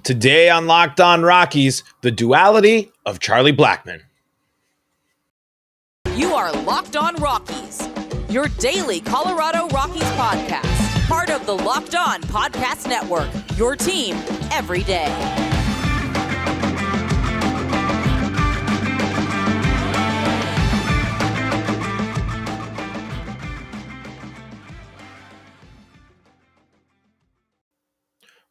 Today on Locked On Rockies, the duality of Charlie Blackmon. You are Locked On Rockies, your daily Colorado Rockies podcast. Part of the Locked On Podcast Network, your team every day.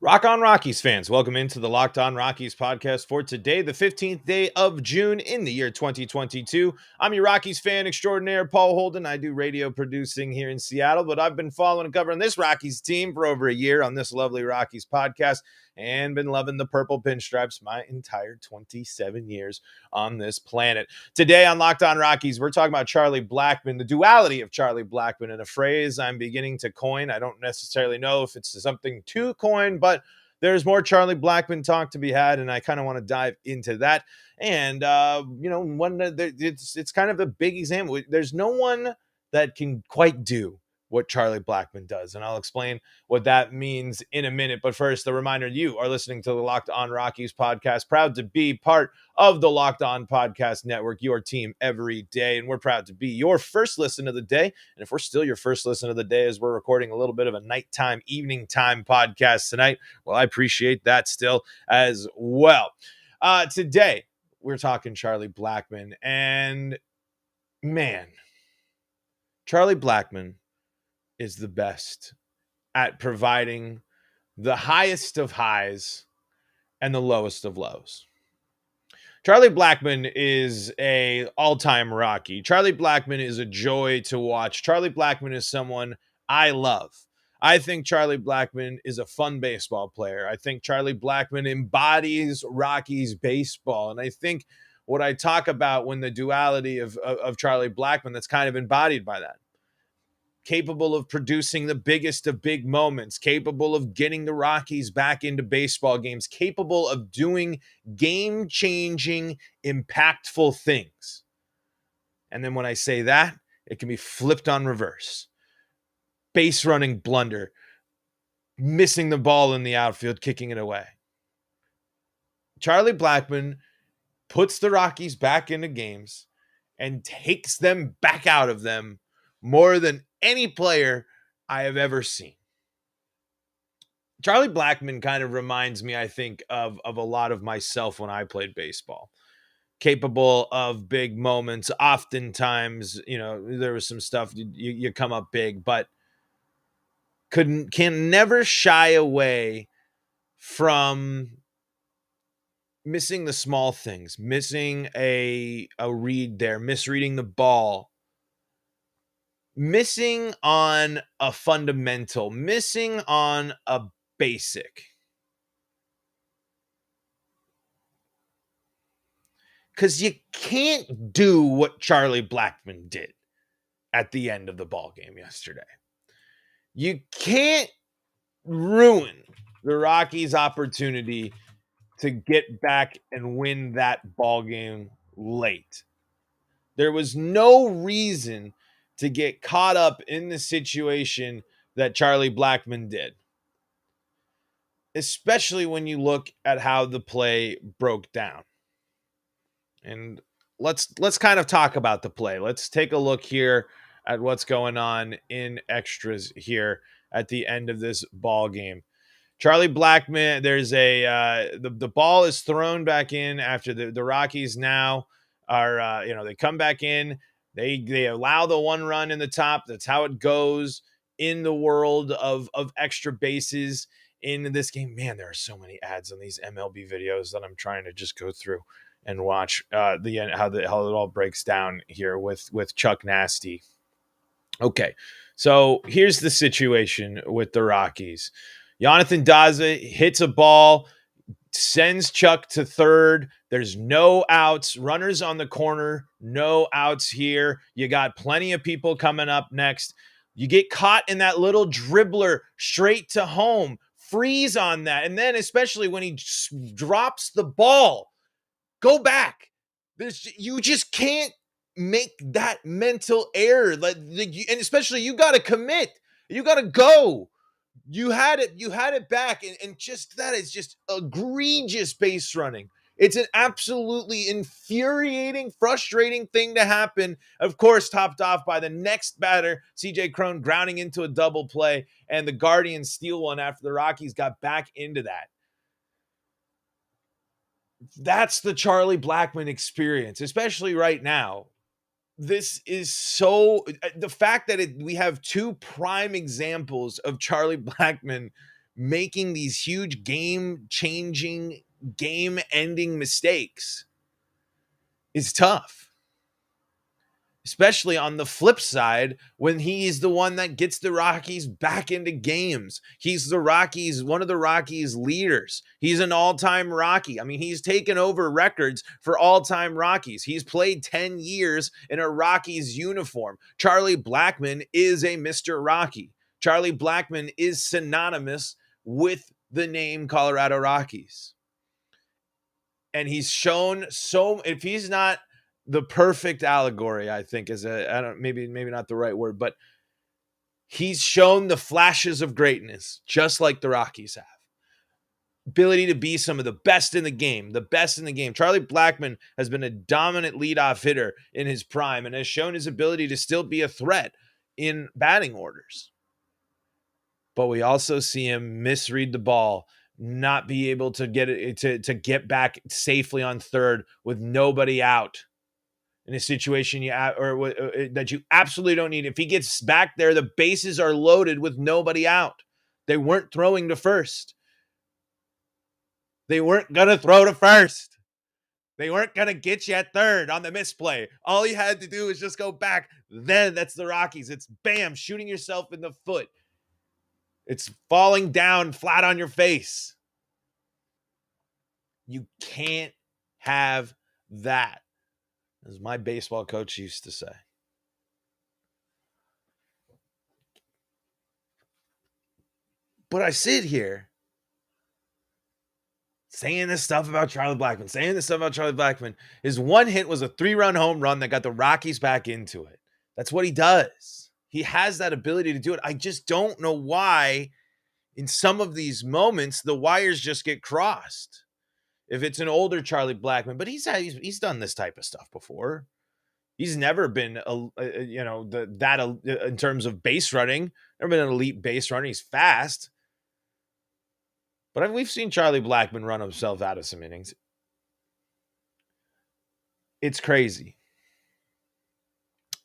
Rock on Rockies fans, welcome into the Locked On Rockies podcast for today, the 15th day of June in the year 2022. I'm your Rockies fan extraordinaire, Paul Holden. I do radio producing here in Seattle, but I've been following and covering this Rockies team for over a year on this lovely Rockies podcast and been loving the purple pinstripes my entire 27 years on this planet. Today on Locked On Rockies, we're talking about Charlie Blackmon, the duality of Charlie Blackmon, and a phrase I'm beginning to coin. I don't necessarily know if it's something to coin, but there's more Charlie Blackmon talk to be had, and I kind of want to dive into that. And, it's kind of a big example. There's no one that can quite do what Charlie Blackmon does, and I'll explain what that means in a minute. But first, the reminder, you are listening to the Locked On Rockies podcast, proud to be part of the Locked On Podcast Network, your team every day, and we're proud to be your first listen of the day. And if we're still your first listen of the day as we're recording a little bit of a nighttime, evening time podcast tonight, well, I appreciate that still as well. Today, we're talking Charlie Blackmon, and man, Charlie Blackmon is the best at providing the highest of highs and the lowest of lows. Charlie Blackmon is a all-time Rocky. Charlie Blackmon is a joy to watch. Charlie Blackmon is someone I love. I think Charlie Blackmon is a fun baseball player. I think Charlie Blackmon embodies Rockies baseball. And I think what I talk about when the duality of Charlie Blackmon, that's kind of embodied by that. Capable of producing the biggest of big moments, capable of getting the Rockies back into baseball games, capable of doing game-changing, impactful things. And then when I say that, it can be flipped on reverse. Base running blunder, missing the ball in the outfield, kicking it away. Charlie Blackmon puts the Rockies back into games and takes them back out of them more than any player I have ever seen. Charlie Blackmon kind of reminds me, I think, of a lot of myself when I played baseball. Capable of big moments. Oftentimes, there was some stuff you come up big, but can never shy away from missing the small things, missing a read there, misreading the ball, missing on a fundamental, missing on a basic. Because you can't do what Charlie Blackmon did at the end of the ball game yesterday. You can't ruin the Rockies' opportunity to get back and win that ball game late. There was no reason to get caught up in the situation that Charlie Blackmon did, especially when you look at how the play broke down. And let's kind of talk about the play. Let's take a look here at what's going on in extras here at the end of this ball game. Charlie Blackmon, there's the ball is thrown back in after the Rockies now are they come back in. They allow the one run in the top. That's how it goes in the world of extra bases in this game. Man, there are so many ads on these MLB videos that I'm trying to just go through and watch how it all breaks down here with Chuck Nasty. Okay, so here's the situation with the Rockies. Jonathan Daza hits a ball, sends Chuck to third. There's no outs. Runners on the corner, no outs here. You got plenty of people coming up next. You get caught in that little dribbler straight to home. Freeze on that. And then especially when he drops the ball, go back. You just can't make that mental error. And especially you got to commit. You got to go. You had it back, and just that is just egregious base running. It's an absolutely infuriating, frustrating thing to happen. Of course, topped off by the next batter, CJ Cron grounding into a double play, and the Guardians steal one after the Rockies got back into that. That's the Charlie Blackmon experience, especially right now. This is so the fact that we have two prime examples of Charlie Blackmon making these huge game-changing, game-ending mistakes is tough. Especially on the flip side, when he's the one that gets the Rockies back into games. He's one of the Rockies leaders. He's an all-time Rocky. I mean, he's taken over records for all-time Rockies. He's played 10 years in a Rockies uniform. Charlie Blackmon is a Mr. Rocky. Charlie Blackmon is synonymous with the name Colorado Rockies. And he's shown if he's not the perfect allegory, I think maybe not the right word, but he's shown the flashes of greatness, just like the Rockies have. Ability to be some of the best in the game. Charlie Blackmon has been a dominant leadoff hitter in his prime and has shown his ability to still be a threat in batting orders. But we also see him misread the ball, not be able to get it to get back safely on third with nobody out. In a situation that you absolutely don't need. If he gets back there, the bases are loaded with nobody out. They weren't throwing to first. They weren't going to throw to first. They weren't going to get you at third on the misplay. All you had to do is just go back. Then that's the Rockies. It's bam, shooting yourself in the foot. It's falling down flat on your face. You can't have that. As my baseball coach used to say. But I sit here saying this stuff about Charlie Blackmon. His one hit was a 3-run home run that got the Rockies back into it. That's what he does. He has that ability to do it. I just don't know why in some of these moments the wires just get crossed. If it's an older Charlie Blackmon, but he's done this type of stuff before. He's never been, in terms of base running, never been an elite base runner. He's fast. But we've seen Charlie Blackmon run himself out of some innings. It's crazy.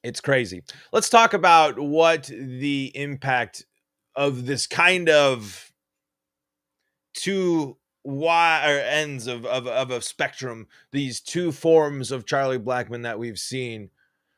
Let's talk about what the impact of this kind of two ends of a spectrum, these two forms of Charlie Blackmon that we've seen.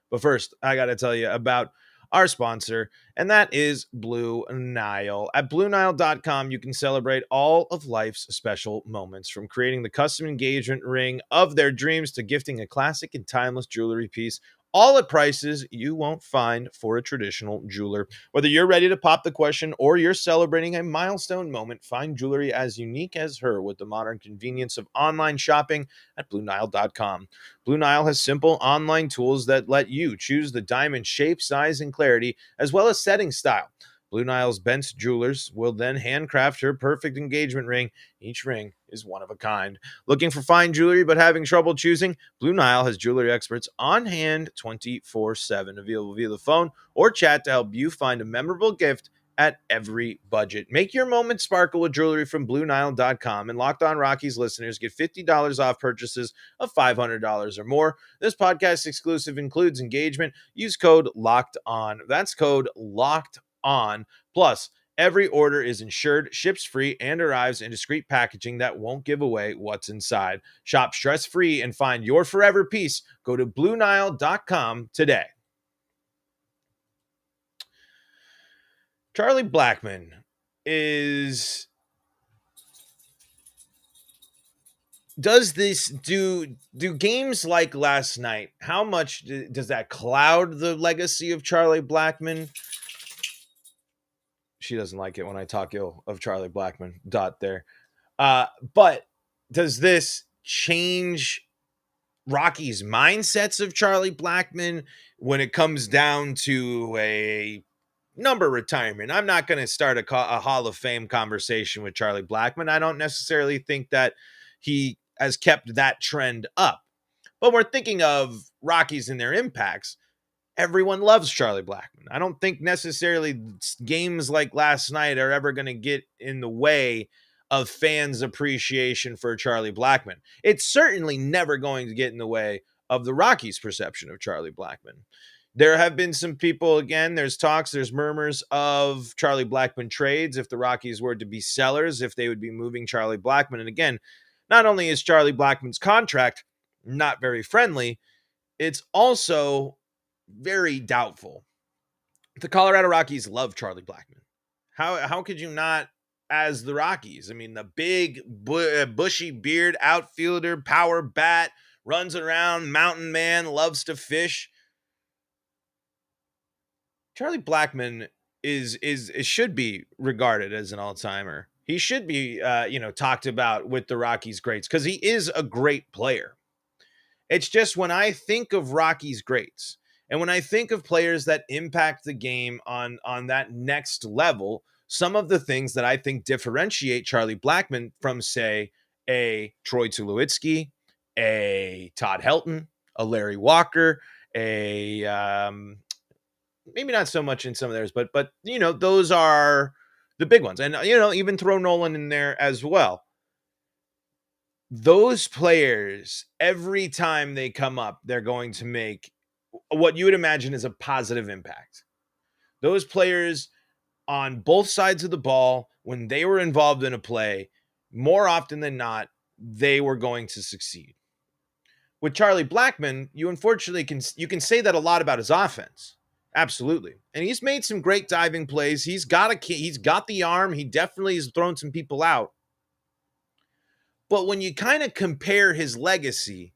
But first, I got to tell you about our sponsor, and that is Blue Nile. At BlueNile.com, you can celebrate all of life's special moments, from creating the custom engagement ring of their dreams to gifting a classic and timeless jewelry piece, all at prices you won't find for a traditional jeweler. Whether you're ready to pop the question or you're celebrating a milestone moment, find jewelry as unique as her with the modern convenience of online shopping at BlueNile.com. Blue Nile has simple online tools that let you choose the diamond shape, size, and clarity, as well as setting style. Blue Nile's bent jewelers will then handcraft her perfect engagement ring. Each ring is one of a kind. Looking for fine jewelry but having trouble choosing? Blue Nile has jewelry experts on hand 24/7, available via the phone or chat to help you find a memorable gift at every budget. Make your moment sparkle with jewelry from BlueNile.com, and Locked On Rockies listeners get $50 off purchases of $500 or more. This podcast exclusive includes engagement. Use code LOCKED ON. That's code LOCKED ON. Plus, every order is insured, ships free, and arrives in discreet packaging that won't give away what's inside. Shop stress-free and find your forever piece. Go to BlueNile.com today. Charlie Blackmon do games like last night, how much does that cloud the legacy of Charlie Blackmon? She doesn't like it when I talk ill of Charlie Blackmon. There. But does this change Rockies' mindsets of Charlie Blackmon when it comes down to a number retirement. I'm not going to start a Hall of Fame conversation with Charlie Blackmon. I don't necessarily think that he has kept that trend up. But we're thinking of Rockies and their impacts. Everyone loves Charlie Blackmon. I don't think necessarily games like last night are ever going to get in the way of fans' appreciation for Charlie Blackmon. It's certainly never going to get in the way of the Rockies' perception of Charlie Blackmon. There have been some people, again, there's talks, there's murmurs of Charlie Blackmon trades if the Rockies were to be sellers, if they would be moving Charlie Blackmon. And again, not only is Charlie Blackmon's contract not very friendly, it's also very doubtful. The Colorado Rockies love Charlie Blackmon. How could you not, as the Rockies? I mean, the big bushy beard outfielder, power bat, runs around, mountain man, loves to fish. Charlie Blackmon is should be regarded as an all-timer. He should be talked about with the Rockies greats because he is a great player. It's just when I think of Rockies greats and when I think of players that impact the game on that next level, some of the things that I think differentiate Charlie Blackmon from, say, a Troy Tulowitzki, a Todd Helton, a Larry Walker, a maybe not so much in some of theirs, but those are the big ones. And even throw Nolan in there as well. Those players, every time they come up, they're going to make what you would imagine is a positive impact. Those players on both sides of the ball, when they were involved in a play, more often than not, they were going to succeed. With Charlie Blackmon, you unfortunately can say that a lot about his offense. Absolutely. And he's made some great diving plays. He's got the arm. He definitely has thrown some people out. But when you kind of compare his legacy,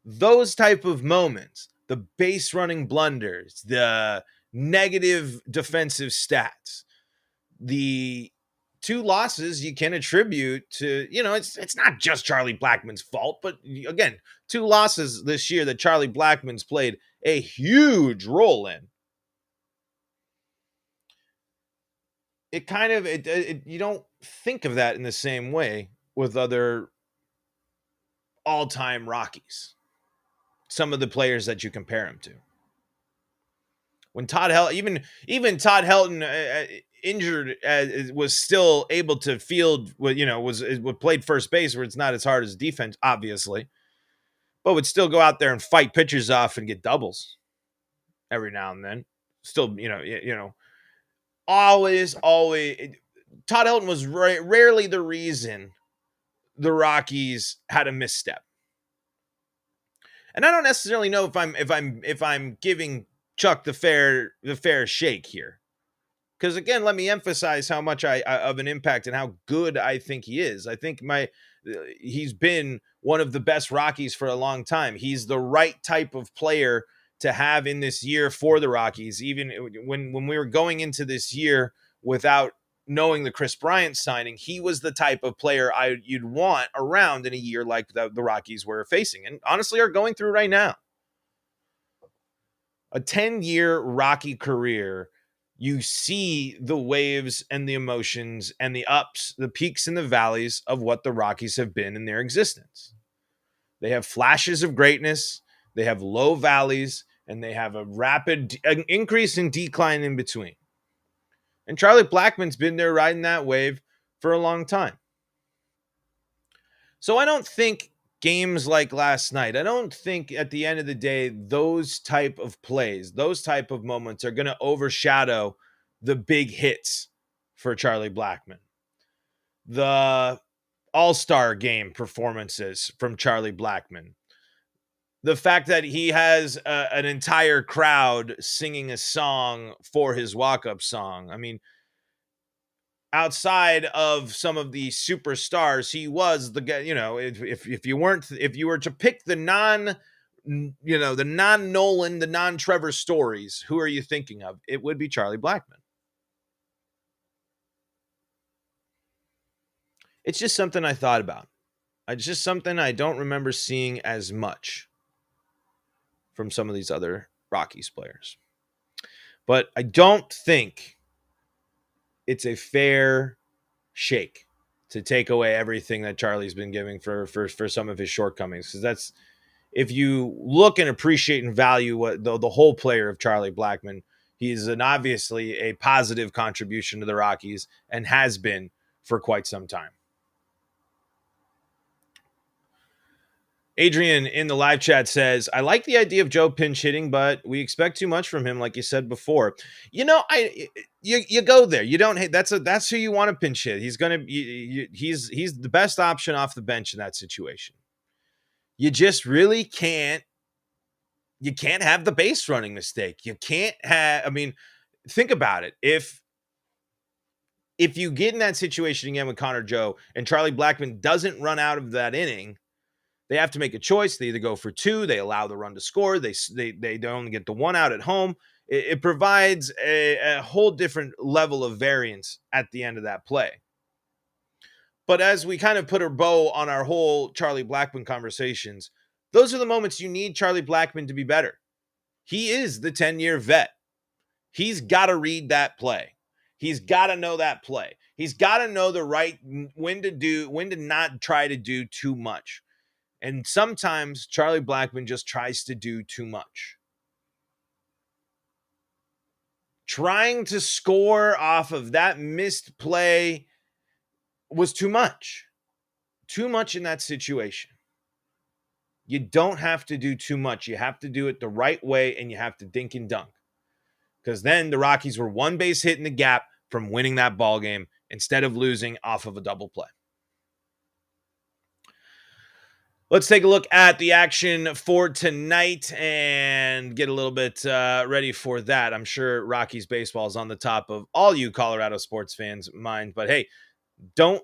those type of moments, the base running blunders, the negative defensive stats, the 2 losses you can attribute to, it's not just Charlie Blackmon's fault, but again, 2 losses this year that Charlie Blackmon's played a huge role in. It kind of, you don't think of that in the same way with other all-time Rockies. Some of the players that you compare him to. When Todd Helton, even Todd Helton injured, was still able to field, was played first base where it's not as hard as defense, obviously, but would still go out there and fight pitchers off and get doubles every now and then. Still, always. Todd Helton was rarely the reason the Rockies had a misstep. And I don't necessarily know if I'm giving Chuck the fair shake here. Because again, let me emphasize how much of an impact and how good I think he is. I think he's been one of the best Rockies for a long time. He's the right type of player to have in this year for the Rockies. Even when we were going into this year without knowing the Chris Bryant signing, he was the type of player you'd want around in a year like the Rockies were facing and honestly are going through right now. A 10-year Rocky career, you see the waves and the emotions and the ups, the peaks and the valleys of what the Rockies have been in their existence. They have flashes of greatness, they have low valleys, and they have a rapid increase and decline in between. And Charlie Blackmon's been there riding that wave for a long time. So I don't think games like last night, I don't think at the end of the day, those type of plays, those type of moments are going to overshadow the big hits for Charlie Blackmon. The All-Star game performances from Charlie Blackmon. The fact that he has an entire crowd singing a song for his walk-up song. I mean, outside of some of the superstars, he was the guy, if you were to pick the the non-Nolan, the non-Trevor Stories, who are you thinking of? It would be Charlie Blackmon. It's just something I thought about. It's just something I don't remember seeing as much from some of these other Rockies players. but I don't think it's a fair shake to take away everything that Charlie's been giving for some of his shortcomings. Because that's, if you look and appreciate and value what the whole player of Charlie Blackmon, he's obviously a positive contribution to the Rockies and has been for quite some time. Adrian in the live chat says, I like the idea of Joe pinch hitting, but we expect too much from him, like you said before. You know, you go there. You don't hate. That's who you want to pinch hit. He's he's the best option off the bench in that situation. You just really can't. You can't have the base running mistake. You can't have. I mean, think about it. If you get in that situation again with Connor Joe and Charlie Blackmon doesn't run out of that inning, they have to make a choice. They either go for two, they allow the run to score, they only get the one out at home. It provides a whole different level of variance at the end of that play. But as we kind of put a bow on our whole Charlie Blackmon conversations, those are the moments you need Charlie Blackmon to be better. He is the 10-year vet. He's got to read that play. He's got to know that play. He's got to know the right when to not try to do too much. And sometimes Charlie Blackmon just tries to do too much. Trying to score off of that missed play was too much. Too much in that situation. You don't have to do too much. You have to do it the right way, and you have to dink and dunk. Because then the Rockies were one base hit in the gap from winning that ball game instead of losing off of a double play. Let's take a look at the action for tonight and get a little bit ready for that. I'm sure Rockies baseball is on the top of all you Colorado sports fans' mind. But hey, don't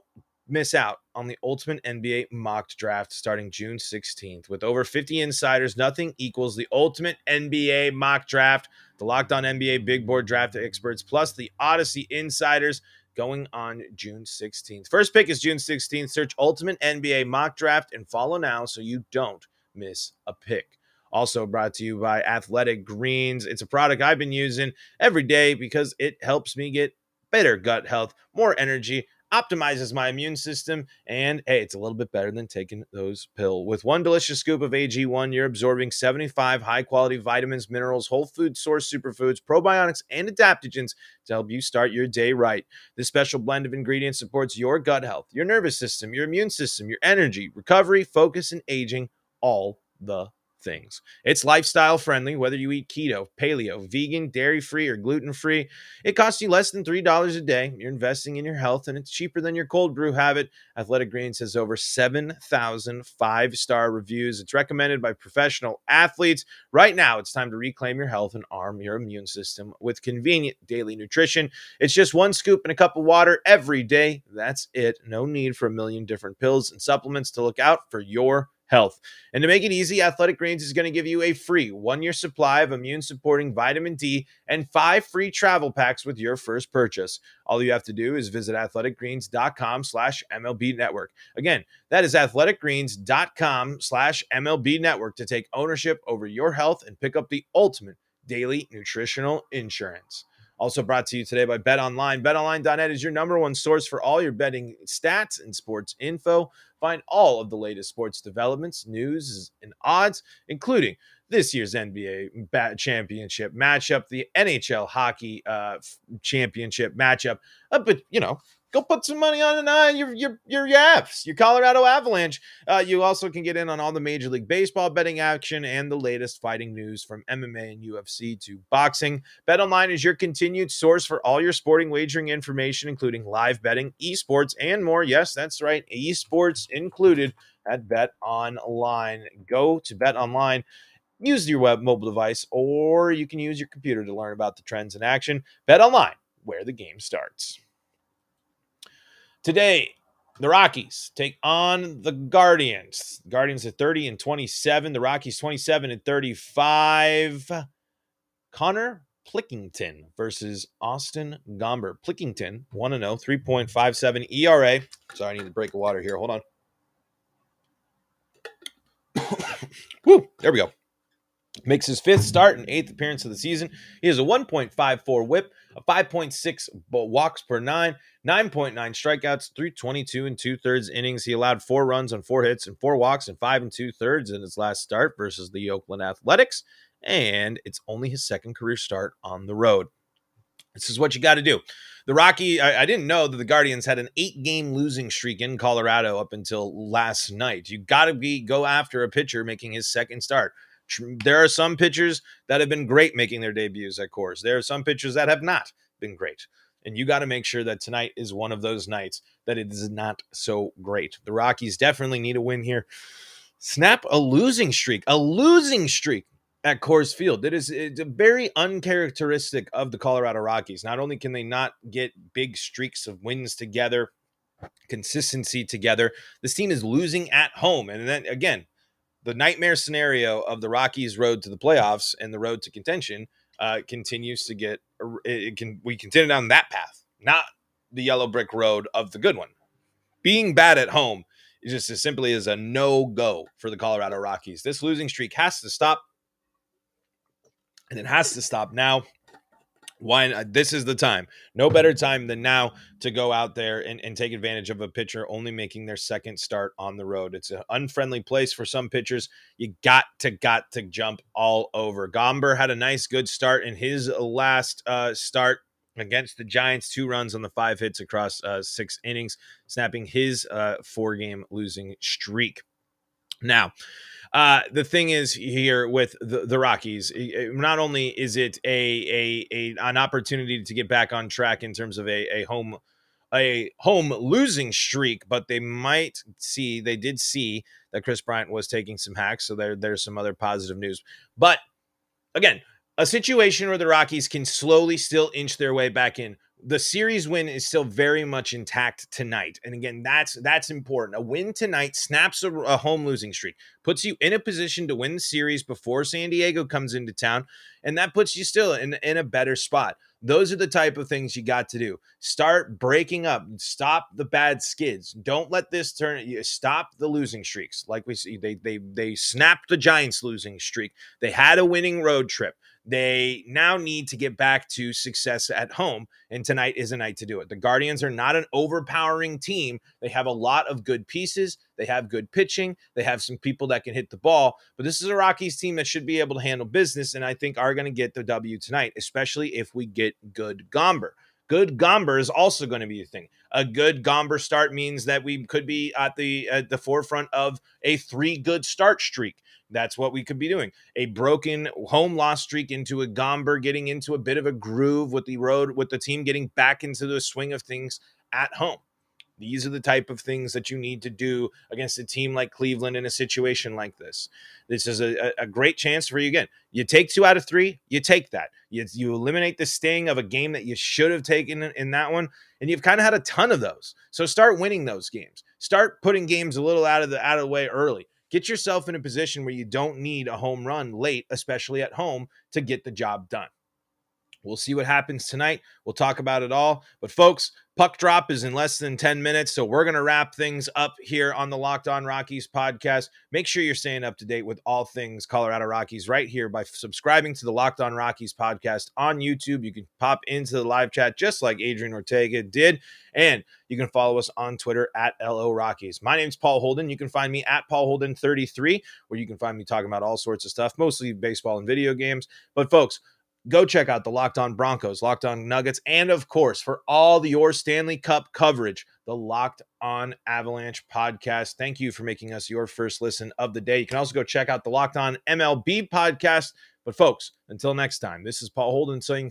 miss out on the Ultimate NBA Mock Draft starting June 16th. With over 50 insiders, nothing equals the Ultimate NBA Mock Draft. The Locked On NBA Big Board Draft experts, plus the Odyssey insiders, going on June 16th. First pick is June 16th. Search Ultimate NBA Mock Draft and follow now so you don't miss a pick. Also brought to you by Athletic Greens. It's a product I've been using every day because it helps me get better gut health, more energy, optimizes my immune system, and hey, it's a little bit better than taking those pills. With one delicious scoop of AG1, you're absorbing 75 high-quality vitamins, minerals, whole food source superfoods, probiotics, and adaptogens to help you start your day right. This special blend of ingredients supports your gut health, your nervous system, your immune system, your energy, recovery, focus, and aging, all the things. It's lifestyle friendly, whether you eat keto, paleo, vegan, dairy-free, or gluten-free. It costs you less than $3 a day. You're investing in your health, and it's cheaper than your cold brew habit. Athletic Greens has over 7,000 five-star reviews. It's recommended by professional athletes. Right now, it's time to reclaim your health and arm your immune system with convenient daily nutrition. It's just one scoop in a cup of water every day. That's it. No need for a million different pills and supplements to look out for your health. And to make it easy, Athletic Greens is going to give you a free 1-year supply of immune-supporting vitamin D and 5 free travel packs with your first purchase. All you have to do is visit athleticgreens.com/MLB Network. Again, that is athleticgreens.com/MLB Network to take ownership over your health and pick up the ultimate daily nutritional insurance. Also brought to you today by BetOnline. BetOnline.net is your number one source for all your betting stats and sports info. Find all of the latest sports developments, news, and odds, including this year's NBA championship matchup, the NHL hockey championship matchup. But, you know, go put some money on your Avs, your Colorado Avalanche. You also can get in on all the Major League Baseball betting action and the latest fighting news from MMA and UFC to boxing. BetOnline is your continued source for all your sporting wagering information, including live betting, esports, and more. Yes, that's right, esports included at BetOnline. Go to BetOnline. Use your mobile device, or you can use your computer to learn about the trends in action. BetOnline, where the game starts. Today, the Rockies take on the Guardians. The Guardians are 30-27. The Rockies 27-35. Connor Plickington versus Austin Gomber. Plickington, 1-0, 3.57 ERA. Sorry, I need to break a water here. Hold on. Woo, there we go. Makes his fifth start and eighth appearance of the season. He has a 1.54 whip, a 5.6 walks per nine, 9.9 strikeouts through 22 and two-thirds innings. He allowed 4 runs on 4 hits and 4 walks and 5 and two-thirds in his last start versus the Oakland Athletics. And it's only his second career start on the road. This is what you got to do. The I didn't know that the Guardians had an 8-game losing streak in Colorado up until last night. You got to go after a pitcher making his second start. There are some pitchers that have been great making their debuts at Coors. There are some pitchers that have not been great. And you got to make sure that tonight is one of those nights that it is not so great. The Rockies definitely need a win here. Snap a losing streak at Coors Field. It's very uncharacteristic of the Colorado Rockies. Not only can they not get big streaks of wins together, consistency together, this team is losing at home. And then again, the nightmare scenario of the Rockies' road to the playoffs and the road to contention continues to get. We continue down that path, not the yellow brick road of the good one. Being bad at home is just as simply as a no-go for the Colorado Rockies. This losing streak has to stop, and it has to stop now. This is the time. No better time than now to go out there and take advantage of a pitcher only making their second start on the road. It's an unfriendly place for some pitchers. You got to jump all over. Gomber had a nice, good start in his last start against the Giants. 2 runs on the 5 hits across 6 innings, snapping his 4-game losing streak. Now, the thing is here with the Rockies, not only is it an opportunity to get back on track in terms of a home losing streak, but they did see that Chris Bryant was taking some hacks. So there's some other positive news. But again, a situation where the Rockies can slowly still inch their way back in. The series win is still very much intact tonight. And again, that's important. A win tonight snaps a home losing streak, puts you in a position to win the series before San Diego comes into town, and that puts you still in a better spot. Those are the type of things you got to do. Start breaking up. Stop the bad skids. Don't let this turn. Stop the losing streaks. Like we see, they snapped the Giants losing streak. They had a winning road trip. They now need to get back to success at home, and tonight is a night to do it. The Guardians are not an overpowering team. They have a lot of good pieces. They have good pitching. They have some people that can hit the ball, but this is a Rockies team that should be able to handle business, and I think are going to get the W tonight, especially if we get good Gomber. Good Gomber is also going to be a thing. A good Gomber start means that we could be at the forefront of a 3 good start streak. That's what we could be doing. A broken home loss streak into a Gomber getting into a bit of a groove with the team getting back into the swing of things at home. These are the type of things that you need to do against a team like Cleveland in a situation like this. This is a great chance for you. Again, you take 2 out of 3, you take that. You eliminate the sting of a game that you should have taken in that one, and you've kind of had a ton of those. So start winning those games. Start putting games a little out of the way early. Get yourself in a position where you don't need a home run late, especially at home, to get the job done. We'll see what happens tonight. We'll talk about it all. But folks, puck drop is in less than 10 minutes, so we're going to wrap things up here on the Locked On Rockies podcast. Make sure you're staying up to date with all things Colorado Rockies right here by subscribing to the Locked On Rockies podcast on YouTube. You can pop into the live chat just like Adrian Ortega did, and you can follow us on Twitter at LO Rockies. My name's Paul Holden. You can find me at Paul Holden 33, where you can find me talking about all sorts of stuff, mostly baseball and video games. But folks, go check out the Locked On Broncos, Locked On Nuggets, and of course, for all your Stanley Cup coverage, the Locked On Avalanche podcast. Thank you for making us your first listen of the day. You can also go check out the Locked On MLB podcast. But folks, until next time, this is Paul Holden saying